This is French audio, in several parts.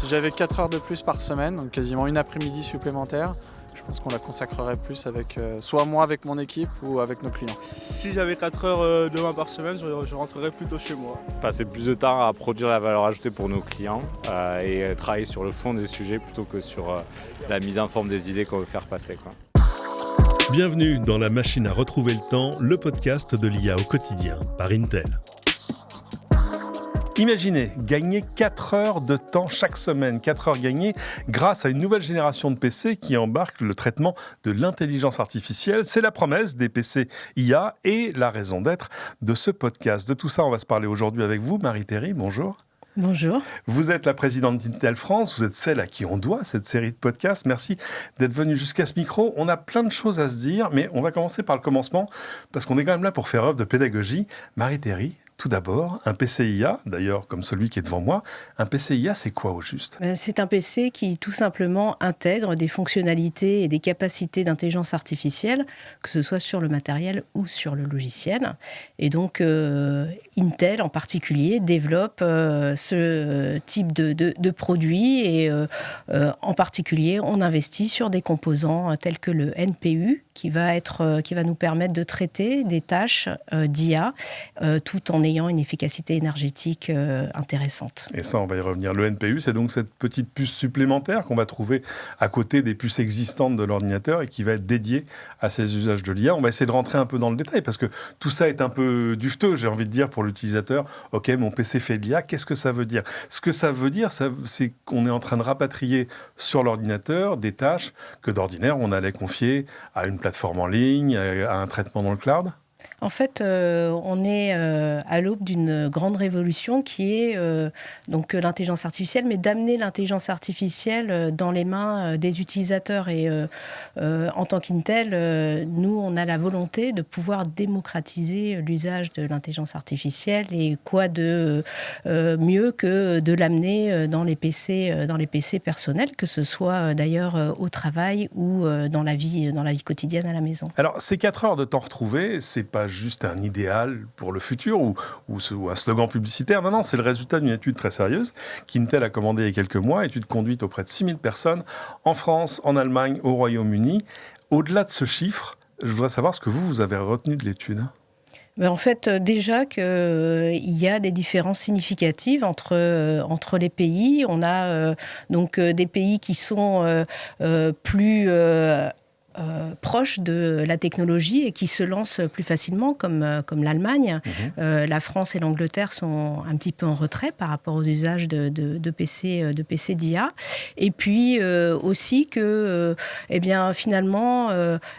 Si j'avais 4 heures de plus par semaine, donc quasiment une après-midi supplémentaire, je pense qu'on la consacrerait plus avec soit moi avec mon équipe ou avec nos clients. Si j'avais 4 heures demain par semaine, je rentrerais plutôt chez moi. Passer plus de temps à produire la valeur ajoutée pour nos clients et travailler sur le fond des sujets plutôt que sur la mise en forme des idées qu'on veut faire passer, quoi. Bienvenue dans La Machine à retrouver le temps, le podcast de l'IA au quotidien par Intel. Imaginez gagner 4 heures de temps chaque semaine, 4 heures gagnées grâce à une nouvelle génération de PC qui embarque le traitement de l'intelligence artificielle. C'est la promesse des PC IA et la raison d'être de ce podcast. De tout ça, on va se parler aujourd'hui avec vous, Marie-Thierry, bonjour. Bonjour. Vous êtes la présidente d'Intel France, vous êtes celle à qui on doit cette série de podcasts. Merci d'être venue jusqu'à ce micro. On a plein de choses à se dire, mais on va commencer par le commencement, parce qu'on est quand même là pour faire œuvre de pédagogie. Marie-Thierry, tout d'abord, un PCIA, d'ailleurs comme celui qui est devant moi, un PCIA, c'est quoi au juste ? C'est un PC qui tout simplement intègre des fonctionnalités et des capacités d'intelligence artificielle, que ce soit sur le matériel ou sur le logiciel. Et donc, Intel en particulier développe ce type de produit et en particulier, on investit sur des composants tels que le NPU qui va nous permettre de traiter des tâches d'IA tout en ayant une efficacité énergétique intéressante. Et ça, on va y revenir. Le NPU, c'est donc cette petite puce supplémentaire qu'on va trouver à côté des puces existantes de l'ordinateur et qui va être dédiée à ces usages de l'IA. On va essayer de rentrer un peu dans le détail parce que tout ça est un peu duveteux, j'ai envie de dire, pour l'utilisateur. Ok, mon PC fait de l'IA, qu'est-ce que ça veut dire ? Ce que ça veut dire, c'est qu'on est en train de rapatrier sur l'ordinateur des tâches que d'ordinaire, on allait confier à une plateforme en ligne, à un traitement dans le cloud. En fait, on est à l'aube d'une grande révolution qui est donc l'intelligence artificielle, mais d'amener l'intelligence artificielle dans les mains des utilisateurs. Et en tant qu'Intel, nous, on a la volonté de pouvoir démocratiser l'usage de l'intelligence artificielle. Et quoi de mieux que de l'amener dans les PC personnels, que ce soit d'ailleurs au travail ou dans la vie quotidienne à la maison. Alors, ces 4 heures de temps retrouvés, c'est pas juste un idéal pour le futur ou un slogan publicitaire. Non, c'est le résultat d'une étude très sérieuse qu'Intel a commandée il y a quelques mois, étude conduite auprès de 6000 personnes en France, en Allemagne, au Royaume-Uni. Au-delà de ce chiffre, je voudrais savoir ce que vous avez retenu de l'étude. En fait, déjà qu'il y a des différences significatives entre les pays. On a donc des pays qui sont plus proches de la technologie et qui se lancent plus facilement, comme l'Allemagne. La France et l'Angleterre sont un petit peu en retrait par rapport aux usages de PC d'IA. Et puis aussi que finalement,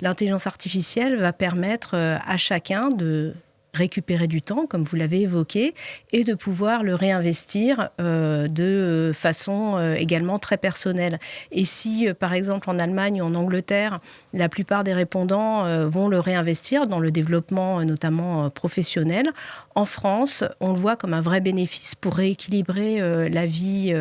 l'intelligence artificielle va permettre à chacun de récupérer du temps, comme vous l'avez évoqué, et de pouvoir le réinvestir de façon également très personnelle. Et si, par exemple, en Allemagne ou en Angleterre, la plupart des répondants vont le réinvestir dans le développement, notamment professionnel, en France, on le voit comme un vrai bénéfice pour rééquilibrer la vie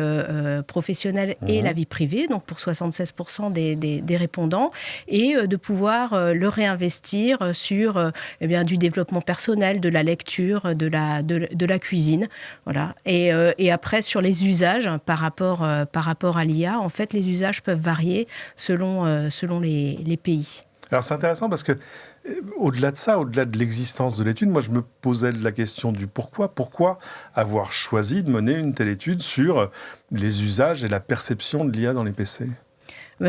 professionnelle et la vie privée, donc pour 76% des répondants, et de pouvoir le réinvestir sur du développement personnel, de la lecture, de la cuisine. Voilà. Et après, sur les usages par rapport à l'IA, en fait, les usages peuvent varier selon les pays. Alors c'est intéressant parce que au-delà de ça, au-delà de l'existence de l'étude, moi je me posais la question du pourquoi. Pourquoi avoir choisi de mener une telle étude sur les usages et la perception de l'IA dans les PC ?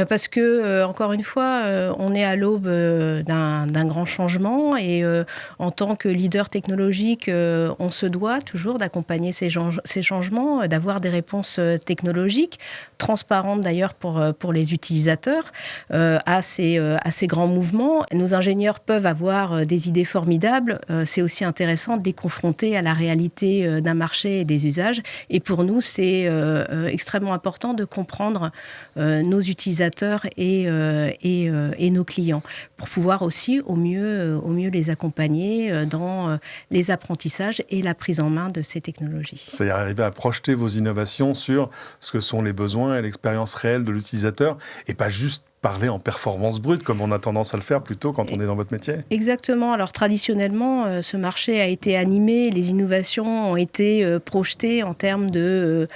Parce que, encore une fois, on est à l'aube d'un grand changement et en tant que leader technologique, on se doit toujours d'accompagner ces changements, d'avoir des réponses technologiques, transparentes d'ailleurs pour les utilisateurs, à ces grands mouvements. Nos ingénieurs peuvent avoir des idées formidables, c'est aussi intéressant de les confronter à la réalité d'un marché et des usages. Et pour nous, c'est extrêmement important de comprendre nos utilisateurs et nos clients pour pouvoir aussi au mieux les accompagner dans les apprentissages et la prise en main de ces technologies. C'est-à-dire arriver à projeter vos innovations sur ce que sont les besoins et l'expérience réelle de l'utilisateur et pas juste parler en performance brute, comme on a tendance à le faire plutôt quand on est dans votre métier. Exactement. Alors traditionnellement, ce marché a été animé, les innovations ont été projetées en termes de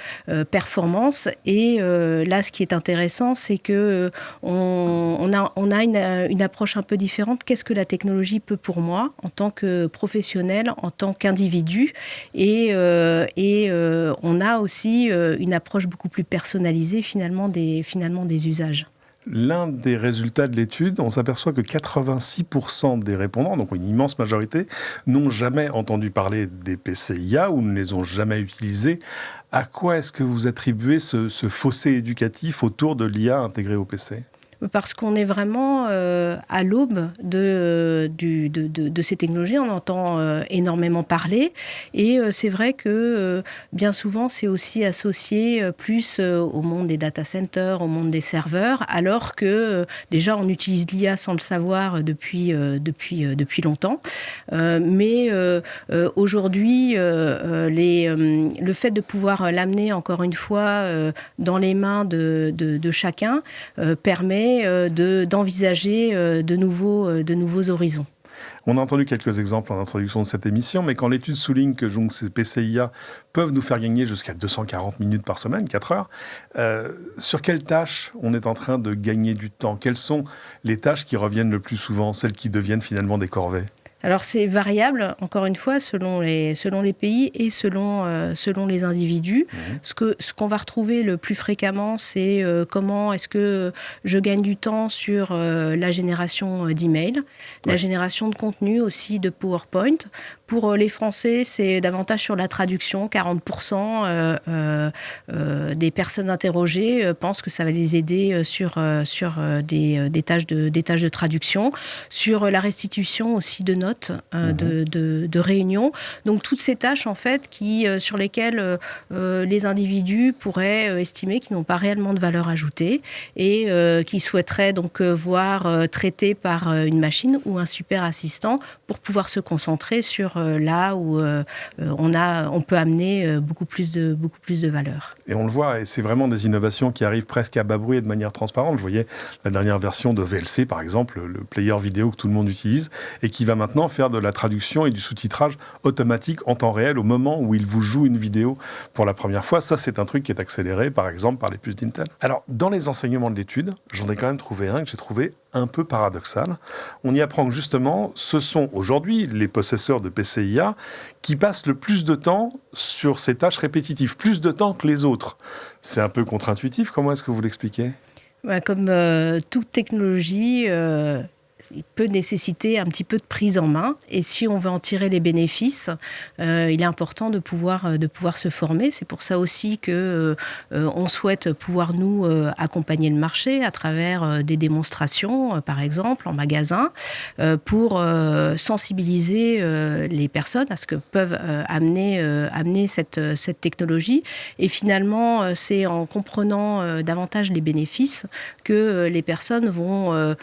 performance. Et là, ce qui est intéressant, c'est que on a une approche un peu différente. Qu'est-ce que la technologie peut pour moi en tant que professionnel, en tant qu'individu? Et on a aussi une approche beaucoup plus personnalisée finalement des usages. L'un des résultats de l'étude, on s'aperçoit que 86% des répondants, donc une immense majorité, n'ont jamais entendu parler des PCIA ou ne les ont jamais utilisés. À quoi est-ce que vous attribuez ce fossé éducatif autour de l'IA intégrée au PC ? Parce qu'on est vraiment à l'aube de ces technologies. On entend énormément parler. Et c'est vrai que bien souvent, c'est aussi associé plus au monde des data centers, au monde des serveurs, alors que déjà, on utilise l'IA sans le savoir depuis longtemps. Mais aujourd'hui, le fait de pouvoir l'amener, encore une fois, dans les mains de chacun permet d'envisager de nouveaux horizons. On a entendu quelques exemples en introduction de cette émission, mais quand l'étude souligne que donc, ces PCIA peuvent nous faire gagner jusqu'à 240 minutes par semaine, 4 heures, sur quelles tâches on est en train de gagner du temps? Quelles sont les tâches qui reviennent le plus souvent, celles qui deviennent finalement des corvées? Alors c'est variable, encore une fois, selon les pays et selon les individus. Ce qu'on va retrouver le plus fréquemment, c'est comment est-ce que je gagne du temps sur la génération d'emails, la génération de contenu aussi de PowerPoint. Pour les Français, c'est davantage sur la traduction. 40% des personnes interrogées pensent que ça va les aider sur des tâches de traduction, sur la restitution aussi de notes, de réunions. Donc toutes ces tâches en fait sur lesquelles les individus pourraient estimer qu'ils n'ont pas réellement de valeur ajoutée et qui souhaiteraient donc voir traitées par une machine ou un super assistant pour pouvoir se concentrer sur là où on peut amener beaucoup plus de valeur. Et on le voit, et c'est vraiment des innovations qui arrivent presque à bas bruit et de manière transparente. Je voyais la dernière version de VLC, par exemple, le player vidéo que tout le monde utilise, et qui va maintenant faire de la traduction et du sous-titrage automatique en temps réel au moment où il vous joue une vidéo pour la première fois. Ça, c'est un truc qui est accéléré, par exemple, par les puces d'Intel. Alors, dans les enseignements de l'étude, j'en ai quand même trouvé un que j'ai trouvé un peu paradoxal. On y apprend que justement, ce sont aujourd'hui les possesseurs de PCIA qui passent le plus de temps sur ces tâches répétitives, plus de temps que les autres. C'est un peu contre-intuitif, comment est-ce que vous l'expliquez ? Comme toute technologie, il peut nécessiter un petit peu de prise en main. Et si on veut en tirer les bénéfices, il est important de pouvoir se former. C'est pour ça aussi qu'on souhaite pouvoir, nous, accompagner le marché à travers des démonstrations, par exemple, en magasin, pour sensibiliser les personnes à ce que peuvent amener cette technologie. Et finalement, c'est en comprenant davantage les bénéfices que les personnes vont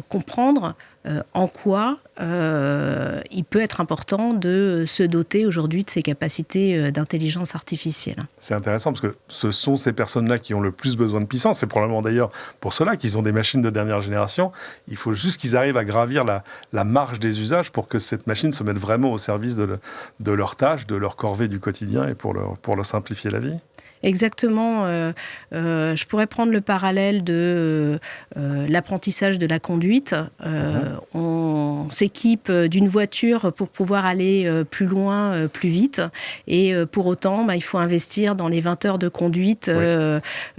comprendre en quoi il peut être important de se doter aujourd'hui de ces capacités d'intelligence artificielle. C'est intéressant parce que ce sont ces personnes-là qui ont le plus besoin de puissance. C'est probablement d'ailleurs pour cela qu'ils ont des machines de dernière génération. Il faut juste qu'ils arrivent à gravir la marge des usages pour que cette machine se mette vraiment au service de leurs tâches, de leur corvée du quotidien et pour leur simplifier la vie. Exactement. Je pourrais prendre le parallèle de l'apprentissage de la conduite. On s'équipe d'une voiture pour pouvoir aller plus loin, plus vite. Et pour autant, il faut investir dans les 20 heures de conduite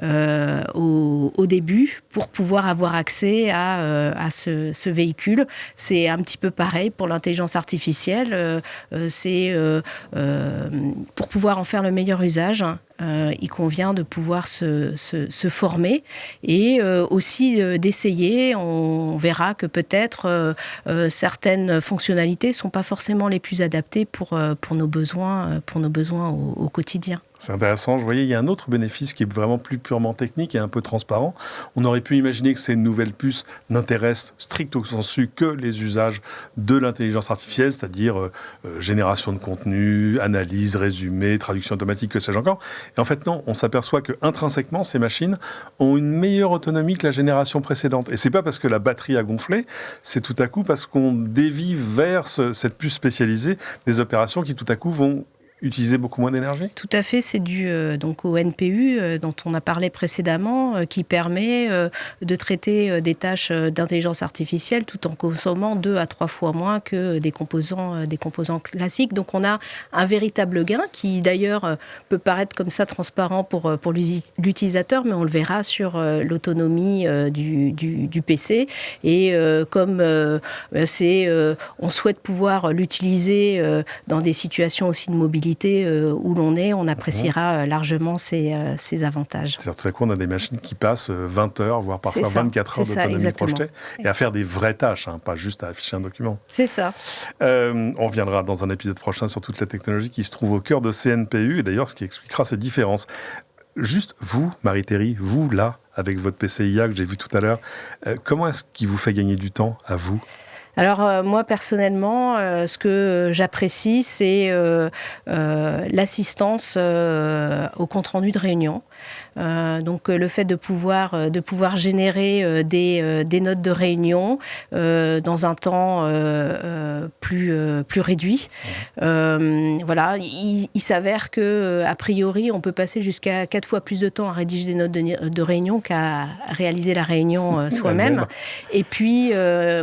au début pour pouvoir avoir accès à ce véhicule. C'est un petit peu pareil pour l'intelligence artificielle. C'est pour pouvoir en faire le meilleur usage. Il convient de pouvoir se former et aussi d'essayer. On verra que peut-être certaines fonctionnalités ne sont pas forcément les plus adaptées pour nos besoins au quotidien. C'est intéressant. Je voyais, il y a un autre bénéfice qui est vraiment plus purement technique et un peu transparent. On aurait pu imaginer que ces nouvelles puces n'intéressent stricto sensu que les usages de l'intelligence artificielle, c'est-à-dire génération de contenu, analyse, résumé, traduction automatique, que sais-je encore. Et en fait, non, on s'aperçoit que intrinsèquement, ces machines ont une meilleure autonomie que la génération précédente. Et c'est pas parce que la batterie a gonflé, c'est tout à coup parce qu'on dévie vers cette puce spécialisée des opérations qui tout à coup vont utiliser beaucoup moins d'énergie ? Tout à fait, c'est dû donc au NPU dont on a parlé précédemment, qui permet de traiter des tâches d'intelligence artificielle tout en consommant 2 à 3 fois moins que des composants classiques. Donc on a un véritable gain qui d'ailleurs peut paraître comme ça transparent pour l'utilisateur, mais on le verra sur l'autonomie du PC. Et comme on souhaite pouvoir l'utiliser dans des situations aussi de mobilité où l'on est, on appréciera largement ces avantages. C'est-à-dire tout à coup, on a des machines qui passent 20 heures, voire parfois 24 heures d'autonomie projetée, et à faire des vraies tâches, pas juste à afficher un document. C'est ça. On reviendra dans un épisode prochain sur toute la technologie qui se trouve au cœur de CNPU, et d'ailleurs, ce qui expliquera ces différences. Juste vous, Marie-Thierry, vous, là, avec votre PCIA que j'ai vu tout à l'heure, comment est-ce qu'il vous fait gagner du temps, à vous ? Alors moi personnellement, ce que j'apprécie, c'est l'assistance au compte-rendu de réunion. Donc le fait de pouvoir générer des notes de réunion dans un temps plus réduit. Voilà, il s'avère que a priori on peut passer jusqu'à 4 fois plus de temps à rédiger des notes de réunion qu'à réaliser la réunion soi-même. Et puis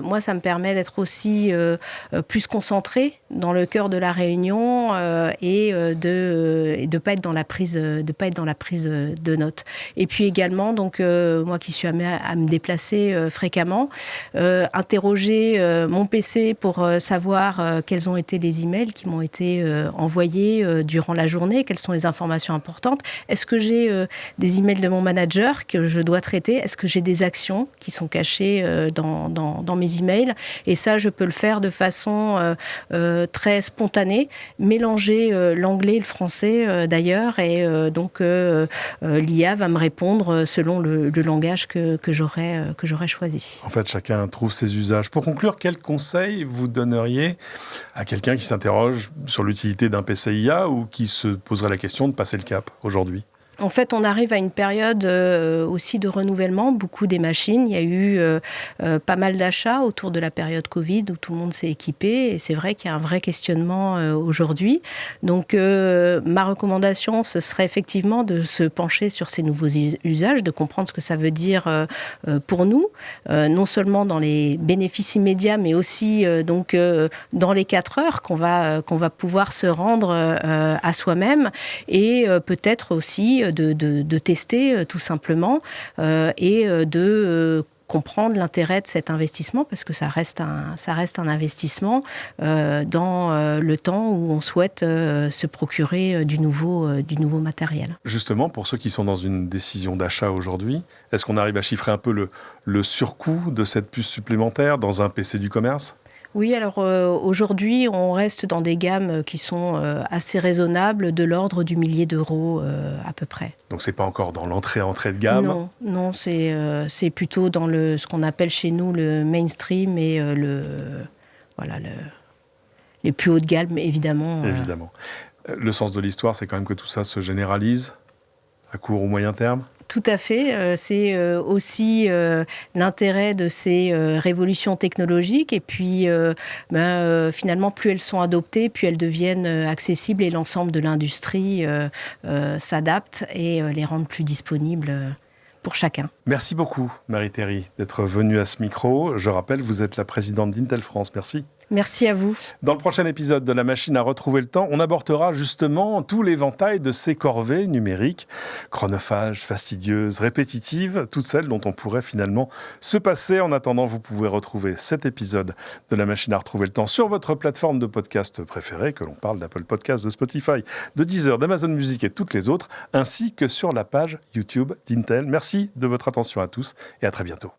moi ça me permet d'être aussi plus concentré dans le cœur de la réunion et de pas être dans la prise de notes. Et puis également, donc moi qui suis amenée à me déplacer fréquemment, interroger mon PC pour savoir quels ont été les emails qui m'ont été envoyés durant la journée, quelles sont les informations importantes. Est-ce que j'ai des emails de mon manager que je dois traiter ? Est-ce que j'ai des actions qui sont cachées dans mes emails ? Et ça, je peux le faire de façon très spontanée, mélanger l'anglais et le français d'ailleurs, et donc l'IA va me répondre selon le langage que j'aurais choisi. En fait, chacun trouve ses usages. Pour conclure, quel conseil vous donneriez à quelqu'un qui s'interroge sur l'utilité d'un PCIA ou qui se poserait la question de passer le cap aujourd'hui ? En fait, on arrive à une période aussi de renouvellement, beaucoup des machines. Il y a eu pas mal d'achats autour de la période Covid où tout le monde s'est équipé. Et c'est vrai qu'il y a un vrai questionnement aujourd'hui. Donc, ma recommandation, ce serait effectivement de se pencher sur ces nouveaux usages, de comprendre ce que ça veut dire pour nous, non seulement dans les bénéfices immédiats, mais aussi donc dans les 4 heures qu'on va pouvoir se rendre à soi-même, et peut-être aussi de tester tout simplement et de comprendre l'intérêt de cet investissement, parce que ça reste un investissement dans le temps où on souhaite se procurer du nouveau matériel. Justement, pour ceux qui sont dans une décision d'achat aujourd'hui, est-ce qu'on arrive à chiffrer un peu le surcoût de cette puce supplémentaire dans un PC du commerce ? Oui, alors aujourd'hui, on reste dans des gammes qui sont assez raisonnables, de l'ordre du millier d'euros à peu près. Donc c'est pas encore dans l'entrée de gamme ? Non, c'est plutôt dans ce qu'on appelle chez nous le mainstream et les plus hauts de gamme, évidemment. Évidemment. Le sens de l'histoire, c'est quand même que tout ça se généralise à court ou moyen terme ? Tout à fait. C'est aussi l'intérêt de ces révolutions technologiques. Et puis, finalement, plus elles sont adoptées, plus elles deviennent accessibles et l'ensemble de l'industrie s'adapte et les rend plus disponibles pour chacun. Merci beaucoup, Marie-Thierry, d'être venue à ce micro. Je rappelle, vous êtes la présidente d'Intel France. Merci. Merci à vous. Dans le prochain épisode de La Machine à retrouver le temps, on abordera justement tout l'éventail de ces corvées numériques, chronophages, fastidieuses, répétitives, toutes celles dont on pourrait finalement se passer. En attendant, vous pouvez retrouver cet épisode de La Machine à retrouver le temps sur votre plateforme de podcast préférée, que l'on parle d'Apple Podcasts, de Spotify, de Deezer, d'Amazon Music et toutes les autres, ainsi que sur la page YouTube d'Intel. Merci de votre attention à tous et à très bientôt.